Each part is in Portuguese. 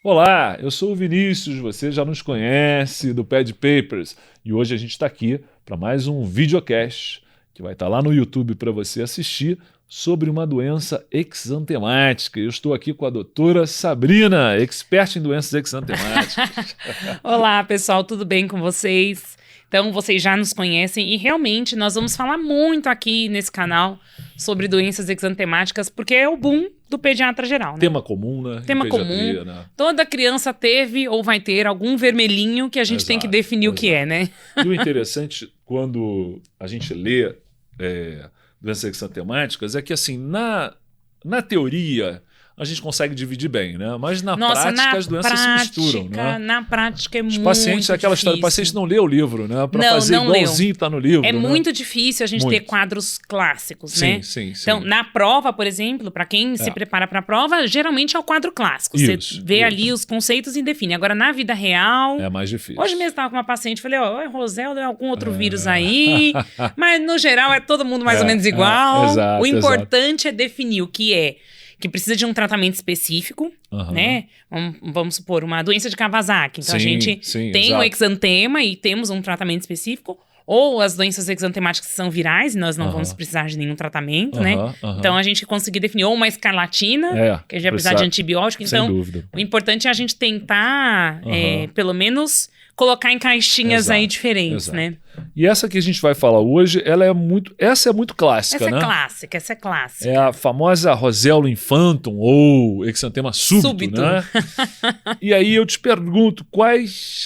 Olá, eu sou o Vinícius, você já nos conhece do Pad Papers e hoje a gente está aqui para mais um videocast que vai estar lá no YouTube para você assistir sobre uma doença exantemática. Eu estou aqui com a doutora Sabrina, expert em doenças exantemáticas. Olá, pessoal, tudo bem com vocês? Então, vocês já nos conhecem e realmente nós vamos falar muito aqui nesse canal sobre doenças exantemáticas, porque é o boom do pediatra geral, né? Tema comum, né? Tema comum. Né? Toda criança teve ou vai ter algum vermelhinho que a gente tem que definir o que é, né? E o interessante, quando a gente lê doenças exantemáticas, é que assim, na teoria a gente consegue dividir bem, né? Mas na prática as doenças se misturam, né? Na prática é muito pacientes, aquela história, o paciente não lê o livro, né? Para fazer igualzinho está no livro. É né? muito difícil a gente ter quadros clássicos, né? Sim. Então, na prova, por exemplo, para quem se prepara para a prova, geralmente é o quadro clássico. Você vê ali os conceitos e define. Agora, na vida real... é mais difícil. Hoje mesmo estava com uma paciente, falei, é Rosella, é algum outro vírus aí, mas no geral é todo mundo mais ou menos igual. Exato, o importante é definir o que é que precisa de um tratamento específico, né? Vamos supor, uma doença de Kawasaki. Então, a gente tem o exantema e temos um tratamento específico. Ou as doenças exantemáticas que são virais e nós não vamos precisar de nenhum tratamento, né? Então, a gente conseguir definir ou uma escarlatina, que a gente vai precisar de antibiótico. Então, o importante é a gente tentar, pelo menos, colocar em caixinhas aí diferentes, né? E essa que a gente vai falar hoje, essa é muito clássica, né? Essa é clássica. É a famosa Rosella infantum ou exantema súbito, né? E aí eu te pergunto,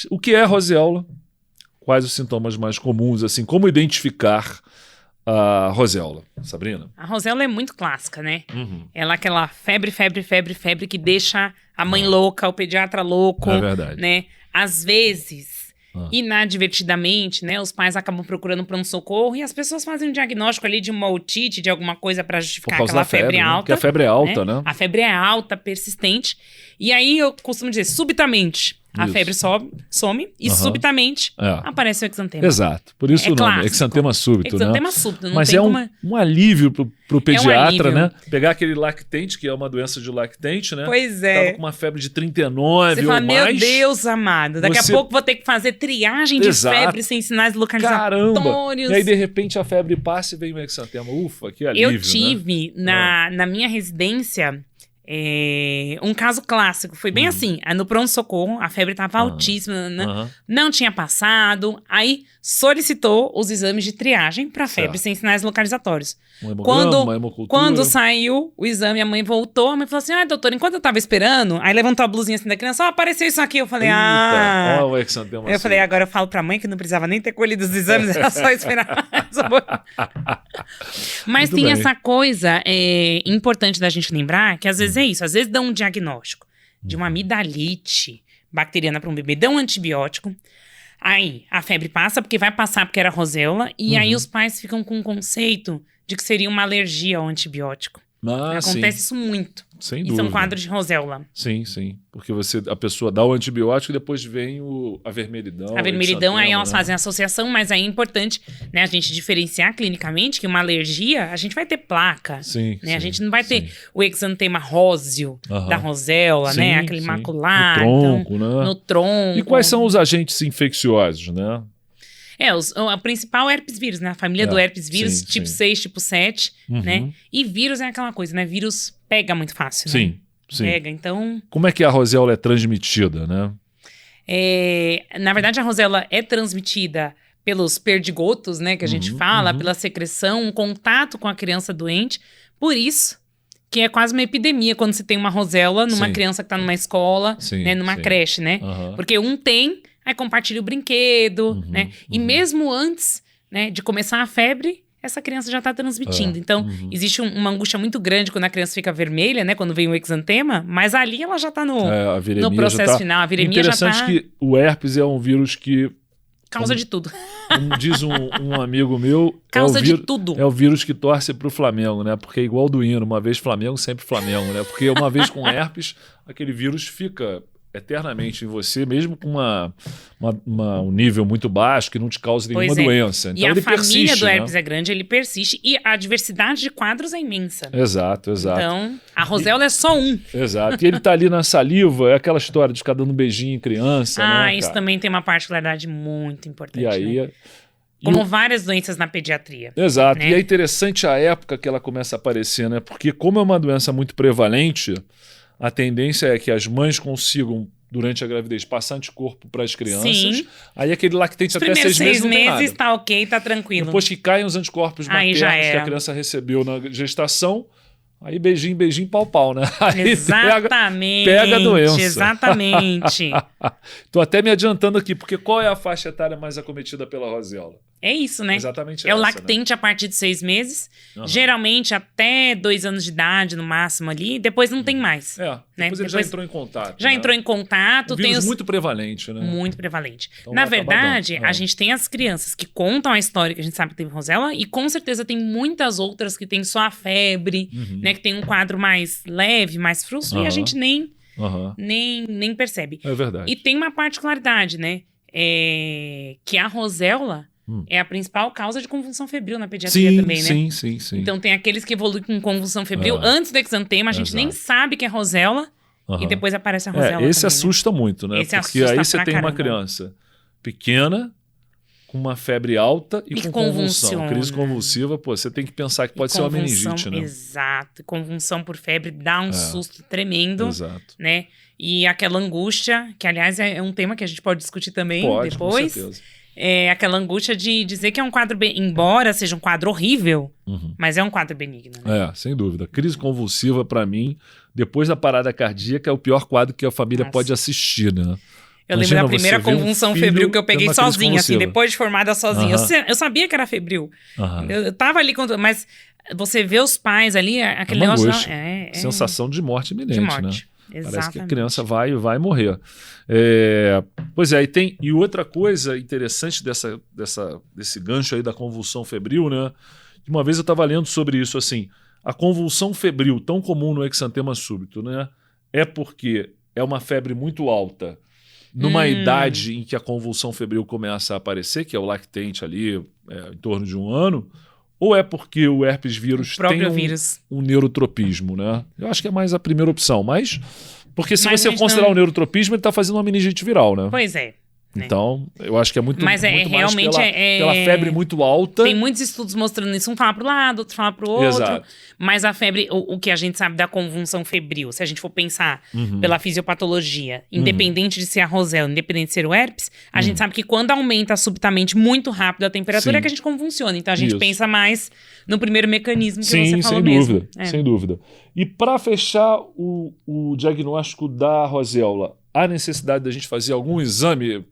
o que é Rosella? Quais os sintomas mais comuns, assim, como identificar a Rosella, Sabrina? A Rosella é muito clássica, né? Ela é aquela febre que deixa a mãe louca, o pediatra louco. É verdade. Né? Às vezes, inadvertidamente, né, os pais acabam procurando pronto-socorro e as pessoas fazem um diagnóstico ali de uma otite, de alguma coisa para justificar aquela febre alta. Porque a febre é alta, né? A febre é alta, persistente. E aí eu costumo dizer, subitamente, a febre some e subitamente aparece o exantema. Exato. Por isso o nome, exantema súbito, exantema súbito. Não Mas tem um alívio pro pediatra, né? Pegar aquele lactente, que é uma doença de lactente, né? Pois é. Tava com uma febre de 39 Você ou fala, mais. meu Deus amado, daqui a pouco vou ter que fazer triagem de febre sem sinais localizatórios. Caramba! E aí, de repente, a febre passa e vem o exantema. Ufa, que alívio, Eu tive, na minha residência... um caso clássico, foi bem assim, no pronto-socorro, a febre estava altíssima, não tinha passado, aí solicitou os exames de triagem para febre sem sinais localizatórios. Quando saiu o exame, a mãe voltou, a mãe falou assim, doutora, enquanto eu tava esperando, aí levantou a blusinha assim da criança, apareceu isso aqui, eu falei, eu falei, agora eu falo pra mãe que não precisava nem ter colhido os exames, era só esperar. Mas tem essa coisa importante da gente lembrar, que às vezes é isso, às vezes dão um diagnóstico de uma amidalite bacteriana para um bebê, dão um antibiótico, aí a febre passa, porque vai passar porque era Rosella, e aí os pais ficam com um conceito de que seria uma alergia ao antibiótico. Acontece isso muito. Sem dúvida. Isso é um quadro de Rosella. Sim. Porque a pessoa dá o antibiótico e depois vem a vermelhidão. A vermelhidão, aí elas fazem associação, mas aí é importante, né, a gente diferenciar clinicamente que uma alergia, a gente vai ter placa. Né? A gente não vai ter o exantema róseo da Rosella, né? Aquele macular. No tronco, né? No tronco. E quais são os agentes infecciosos, né? O principal é herpes vírus, né? A família do herpes vírus, tipo 6, tipo 7, né? E vírus é aquela coisa, né? Vírus pega muito fácil, né? Sim. Pega, então... Como é que a Rosella é transmitida, né? Na verdade, a Rosella é transmitida pelos perdigotos, né? Que a gente fala, pela secreção, um contato com a criança doente. Por isso que é quase uma epidemia quando se tem uma Rosella numa criança que está numa escola, né? Numa creche, né? Porque um tem... Aí compartilha o brinquedo, né? E mesmo antes, né, de começar a febre, essa criança já está transmitindo. Então, existe uma angústia muito grande quando a criança fica vermelha, né? Quando vem o exantema, mas ali ela já está no processo final. A viremia já está... Interessante que o herpes é um vírus que... Causa de tudo. Diz um amigo meu... Causa de tudo. É o vírus que torce pro Flamengo, né? Porque é igual do hino. Uma vez Flamengo, sempre Flamengo, né? Porque uma vez com herpes, aquele vírus fica... eternamente em você, mesmo com um nível muito baixo, que não te cause nenhuma doença. Então, e a ele família persiste, do herpes né? é grande, ele persiste. E a diversidade de quadros é imensa. Exato. Então, a roséola é só um. Exato. E ele tá ali na saliva, é aquela história de ficar dando um beijinho em criança, né, Isso cara? também tem uma particularidade muito importante, E aí... né? Como várias doenças na pediatria. Exato. Né? E é interessante a época que ela começa a aparecer, né? Porque como é uma doença muito prevalente, a tendência é que as mães consigam, durante a gravidez, passar anticorpo para as crianças. Sim. Aí aquele lactente Os até primeiros 6 meses não tem nada. tá ok, tá tranquilo. Depois que caem os anticorpos Aí já maternos que era. a criança recebeu na gestação, aí beijinho, pau, né? Aí Exatamente. pega a doença. Exatamente. Tô até me adiantando aqui, porque qual é a faixa etária mais acometida pela roséola? É isso, né? Exatamente É o essa, lactente, né? A partir de 6 meses. Uhum. Geralmente até 2 anos de idade, no máximo ali. Depois não tem mais. Depois ele já entrou em contato. Já entrou em contato. Um vírus muito prevalente, né? Muito prevalente. Então, na verdade, a gente tem as crianças que contam a história que a gente sabe que teve roséola. E com certeza tem muitas outras que tem só a febre, né? Que tem um quadro mais leve, mais frustro. E a gente nem percebe. É verdade. E tem uma particularidade, né? Que a roséola é a principal causa de convulsão febril na pediatria também, né? Sim. Então tem aqueles que evoluem com convulsão febril antes do exantema, a gente nem sabe que é roséola e depois aparece a roséola. Esse também, assusta muito, né? Esse porque assusta aí você tem caramba. uma criança pequena, com uma febre alta e com convulsão. Crise convulsiva, você tem que pensar que pode ser uma meningite, né? Exato. Convulsão por febre dá um susto tremendo. Exato. Né? E aquela angústia, que aliás é um tema que a gente pode discutir também depois. Com certeza. É aquela angústia de dizer que é um quadro, embora seja um quadro horrível, mas é um quadro benigno. Né? Sem dúvida. Crise convulsiva, para mim, depois da parada cardíaca, é o pior quadro que a família pode assistir, né? Eu lembro da primeira convulsão febril que eu peguei sozinha, assim, depois de formada sozinha. Eu sabia que era febril. Eu tava ali, mas você vê os pais ali, aquele negócio... Sensação de morte iminente, né? Exatamente. Parece que a criança vai morrer. Pois é, e outra coisa interessante desse gancho aí da convulsão febril, né? Uma vez eu estava lendo sobre isso, assim, a convulsão febril tão comum no exantema súbito, né? É porque é uma febre muito alta numa idade em que a convulsão febril começa a aparecer, que é o lactente ali, em torno de 1 ano, ou é porque o herpes vírus tem um neurotropismo, né? Eu acho que é mais a primeira opção, mas... Porque se você considerar o neurotropismo, ele está fazendo uma meningite viral, né? Pois é. Então, eu acho que é muito, mas muito realmente mais pela febre muito alta. Tem muitos estudos mostrando isso. Um fala para o lado, outro fala para o outro. Exato. Mas a febre, o que a gente sabe da convulsão febril, se a gente for pensar pela fisiopatologia, independente de ser a roséola, independente de ser o herpes, a gente sabe que quando aumenta subitamente muito rápido a temperatura é que a gente convulsiona. Então a gente pensa mais no primeiro mecanismo que você falou mesmo. Sem dúvida. E para fechar o diagnóstico da roséola, há necessidade da gente fazer algum exame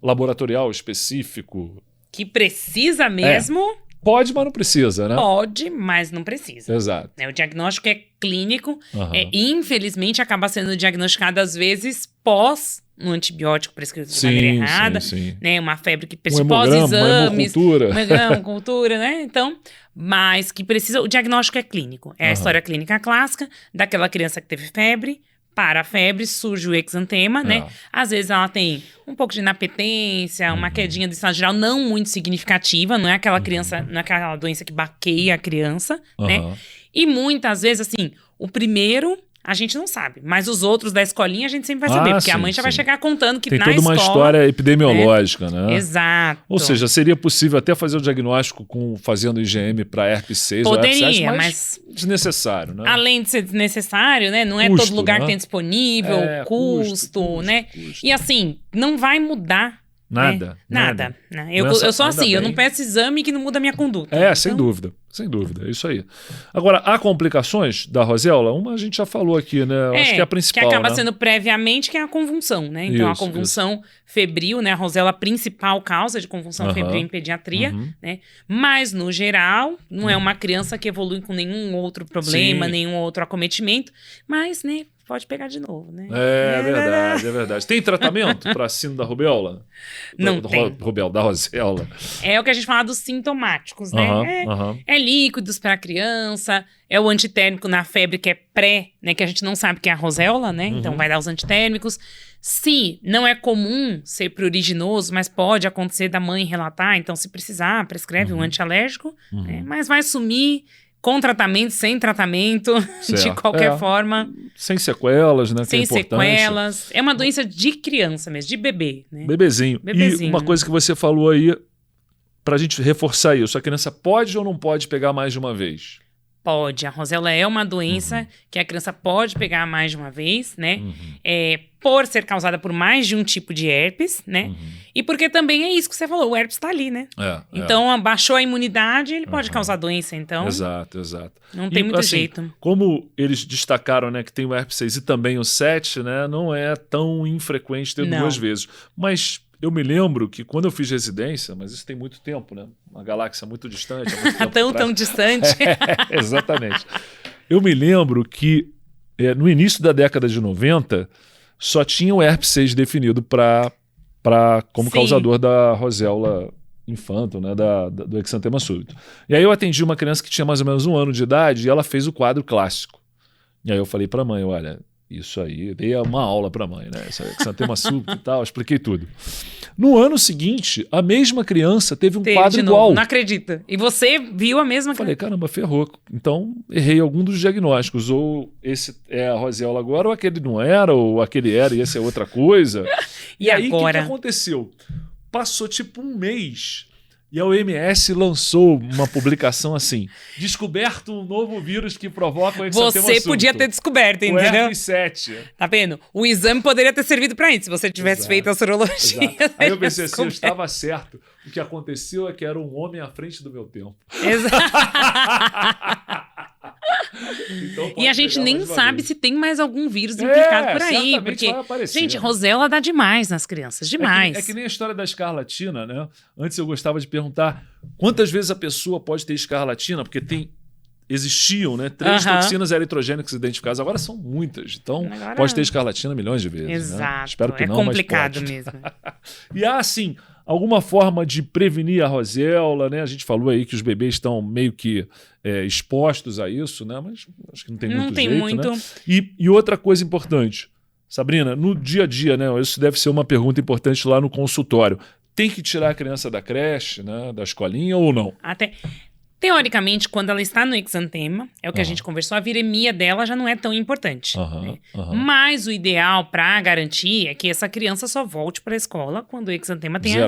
laboratorial específico? Que precisa mesmo? Pode, mas não precisa, né? Pode, mas não precisa. Exato. O diagnóstico é clínico. Infelizmente, acaba sendo diagnosticado, às vezes, pós um antibiótico prescrito de maneira errada. Né? Uma febre que precisa pós-exames. Uma cultura, né? Então, mas que precisa... O diagnóstico é clínico. É a história clínica clássica daquela criança que teve febre. Para a febre, surge o exantema, né? Às vezes ela tem um pouco de inapetência, uma quedinha do estado geral não muito significativa, não é aquela criança, não é aquela doença que baqueia a criança, né? E muitas vezes, assim, o primeiro a gente não sabe, mas os outros da escolinha a gente sempre vai saber, porque a mãe já vai chegar contando que tem na toda escola... uma história epidemiológica, né? Exato. Ou seja, seria possível até fazer o diagnóstico fazendo IgM para herpes 6 ou herpes 7, mas desnecessário, né? Além de ser desnecessário, né? Não é todo lugar que tem disponível, custo, né? E assim, não vai mudar nada. Eu sou assim, eu não peço exame que não muda a minha conduta. Sem dúvida, é isso aí. Agora, há complicações da roséola? Uma a gente já falou aqui, né? Eu acho que é a principal, que acaba sendo previamente, que é a convulsão, né? Então, a convulsão febril, né? A roséola, a principal causa de convulsão febril em pediatria, né? Mas, no geral, não é uma criança que evolui com nenhum outro problema, nenhum outro acometimento, mas, né? pode pegar de novo, né? É verdade, é verdade. Tem tratamento para síndrome da rubéola? Não tem. Rubéola, da roséola. É o que a gente fala dos sintomáticos, né? É líquidos para a criança, é o antitérmico na febre que é pré, né? Que a gente não sabe que é a roséola, né? Então vai dar os antitérmicos. Se não é comum ser pruriginoso, mas pode acontecer da mãe relatar, então se precisar, prescreve um antialérgico, né? Mas vai sumir com tratamento, sem tratamento, de qualquer forma. Sem sequelas, né? Sem sequelas. É uma doença de criança mesmo, de bebê, né? Bebezinho. E uma coisa que você falou aí, pra gente reforçar isso, a criança pode ou não pode pegar mais de uma vez? Pode. A roséola é uma doença que a criança pode pegar mais de uma vez, né? Por ser causada por mais de um tipo de herpes, né? E porque também é isso que você falou, o herpes tá ali, né? Então, abaixou a imunidade, ele pode causar doença, então... Exato. Não tem muito jeito. Como eles destacaram, né, que tem o herpes 6 e também o 7, né? Não é tão infrequente ter duas vezes. Mas... eu me lembro que quando eu fiz residência, mas isso tem muito tempo, né? Uma galáxia muito distante. Tão distante. Exatamente. Eu me lembro que no início da década de 90, só tinha o herpes 6 definido como causador da roséola infanto, né? Do exantema súbito. E aí eu atendi uma criança que tinha mais ou menos 1 ano de idade e ela fez o quadro clássico. E aí eu falei para a mãe, olha... isso aí, dei uma aula para a mãe, né? Exantema súbito e tal, expliquei tudo. No ano seguinte, a mesma criança teve um quadro igual. Não acredita. E você viu a mesma coisa? Falei, caramba, ferrou. Então, errei algum dos diagnósticos. Ou esse é a roséola agora, ou aquele não era, ou aquele era e esse é outra coisa. E aí, agora? O que aconteceu? Passou tipo um mês... e a OMS lançou uma publicação assim: descoberto um novo vírus que provoca o exantema súbito. Você podia ter descoberto, entendeu? O herpes 7. Tá vendo? O exame poderia ter servido pra isso, se você tivesse feito a sorologia. Aí eu pensei assim, eu estava certo. O que aconteceu é que era um homem à frente do meu tempo. Exato. Então, e a gente nem sabe se tem mais algum vírus implicado por aí. Porque, gente, roséola dá demais nas crianças, demais. É que nem a história da escarlatina, né? Antes eu gostava de perguntar quantas vezes a pessoa pode ter escarlatina, porque existiam, né, 3 toxinas eritrogênicas identificadas, agora são muitas. Então, pode ter escarlatina milhões de vezes. Exato. Né? Espero que não, complicado mesmo. E há, assim, alguma forma de prevenir a roséola, né? A gente falou aí que os bebês estão meio que expostos a isso, né? Mas acho que não tem muito jeito, né? E outra coisa importante, Sabrina, no dia a dia, né? Isso deve ser uma pergunta importante lá no consultório. Tem que tirar a criança da creche, né? Da escolinha ou não? Teoricamente, quando ela está no exantema, é o que a gente conversou, a viremia dela já não é tão importante. Né? Mas o ideal para garantir é que essa criança só volte para a escola quando o exantema tenha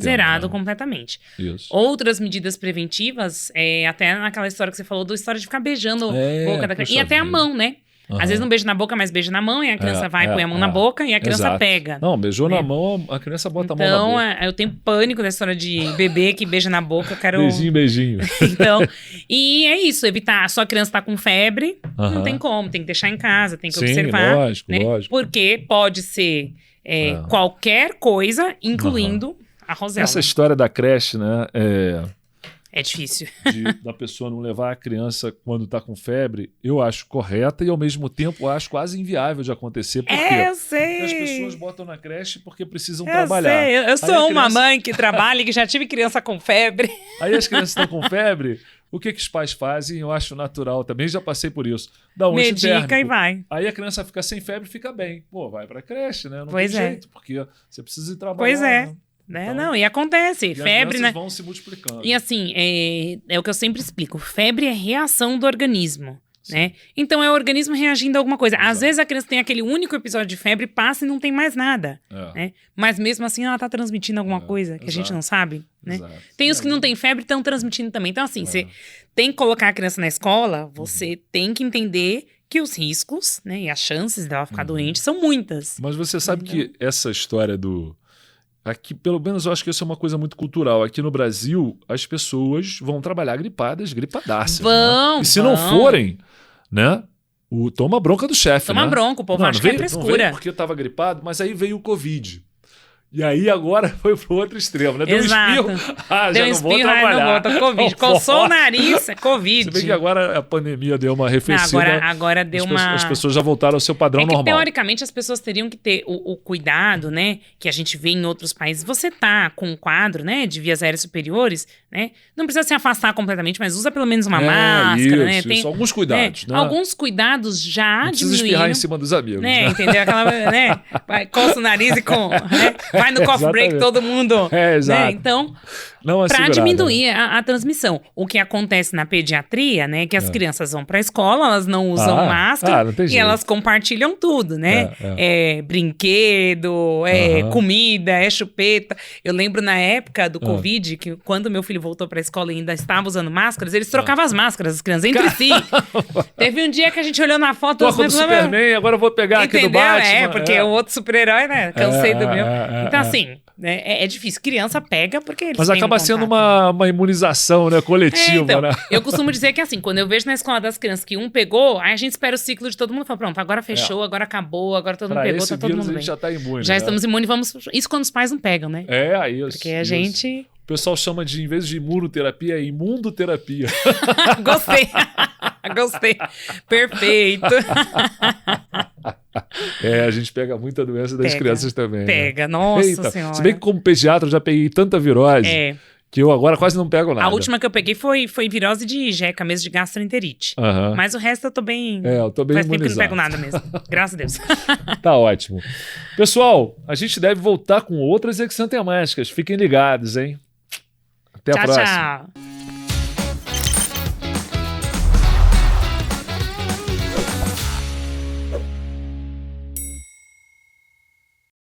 zerado completamente. Isso. Outras medidas preventivas, até naquela história que você falou, da história de ficar beijando a boca da criança. E até a mão, né? Às vezes não beija na boca, mas beija na mão, e a criança põe a mão na boca e a criança pega. Não, beijou na mão, a criança bota a mão na boca. Então, eu tenho pânico da história de bebê que beija na boca, eu quero... Beijinho. Então, e é isso, evitar. A sua criança tá com febre, não tem como, tem que deixar em casa, tem que observar. Lógico. Porque pode ser qualquer coisa, incluindo a roséola. Essa história da creche, né, é difícil. Da pessoa não levar a criança quando está com febre, eu acho correta e, ao mesmo tempo, eu acho quase inviável de acontecer. Por quê? Eu sei. Porque as pessoas botam na creche porque precisam trabalhar. Sei. Eu sou uma mãe que trabalha e que já tive criança com febre. Aí as crianças estão com febre, o que os pais fazem? Eu acho natural, também já passei por isso. Dá um medica e vai. Aí a criança fica sem febre e fica bem. Pô, vai pra creche, né? Não tem jeito, porque você precisa ir trabalhar. Pois é. Né? Então, não, e acontece. E febre, né? Vão se multiplicando. E assim, é o que eu sempre explico. Febre é reação do organismo. Né? Então é o organismo reagindo a alguma coisa. Às vezes a criança tem aquele único episódio de febre, passa e não tem mais nada. Né? Mas mesmo assim ela está transmitindo alguma coisa que a gente não sabe. Né? Tem os que não têm febre e estão transmitindo também. Então assim, você tem que colocar a criança na escola, você tem que entender que os riscos, né, e as chances dela ficar doente são muitas. Mas você sabe que essa história do... Aqui, pelo menos, eu acho que isso é uma coisa muito cultural. Aqui no Brasil, as pessoas vão trabalhar gripadaças. Vão, né? E se não forem, né? Toma bronca do chefe, Toma né? bronca, o povo acha que é frescura. Não veio porque eu estava gripado, mas aí veio o Covid. E aí agora foi pro outro extremo, né? Deu Exato. um espirro, Deu um espirro, não volta. Covid. Coçou o nariz, é Covid. Se bem que agora a pandemia deu uma arrefecida. Agora deu As pessoas já voltaram ao seu padrão normal. Teoricamente, as pessoas teriam que ter o cuidado, né? Que a gente vê em outros países. Você tá com um quadro, né? De vias aéreas superiores, né? Não precisa se afastar completamente, mas usa pelo menos uma máscara, né? Tem alguns cuidados, né? Alguns cuidados já não precisa diminuíram. Espirrar em cima dos amigos, né? Entendeu? Aquela, né? Coça o nariz e né? Vai no coffee break todo mundo. Exato. Né? Então, para diminuir a transmissão. O que acontece na pediatria, né? Que as crianças vão para a escola, elas não usam máscara e elas compartilham tudo, né? Brinquedo, comida, chupeta. Eu lembro na época do Covid, que quando meu filho voltou para a escola e ainda estava usando máscaras, eles trocavam as máscaras, as crianças, entre si. Teve um dia que a gente olhou na foto... Toca do Superman, agora eu vou pegar aqui do Batman. Porque o outro super-herói, né? Cansei do meu. Então, assim, é difícil. Criança pega porque eles Mas acaba sendo uma imunização, né, coletiva, então, né? Eu costumo dizer que, assim, quando eu vejo na escola das crianças que um pegou, aí a gente espera o ciclo de todo mundo e fala, pronto, agora fechou, agora acabou, agora todo mundo pegou, tá todo mundo bem. A gente já tá imune. Já estamos imunes, isso quando os pais não pegam, né? Isso. Porque a gente... O pessoal chama em vez de imunoterapia, imundoterapia. Gostei. Gostei. Perfeito. A gente pega muita doença das crianças também. Pega, nossa senhora. Se bem que como pediatra eu já peguei tanta virose que eu agora quase não pego nada. A última que eu peguei foi virose de jeca mesmo, de gastroenterite. Mas o resto eu tô bem... eu tô bem imunizado. Faz tempo que não pego nada mesmo. Graças a Deus. Tá ótimo. Pessoal, a gente deve voltar com outras exantemáticas. Fiquem ligados, hein? Até a próxima. Tchau.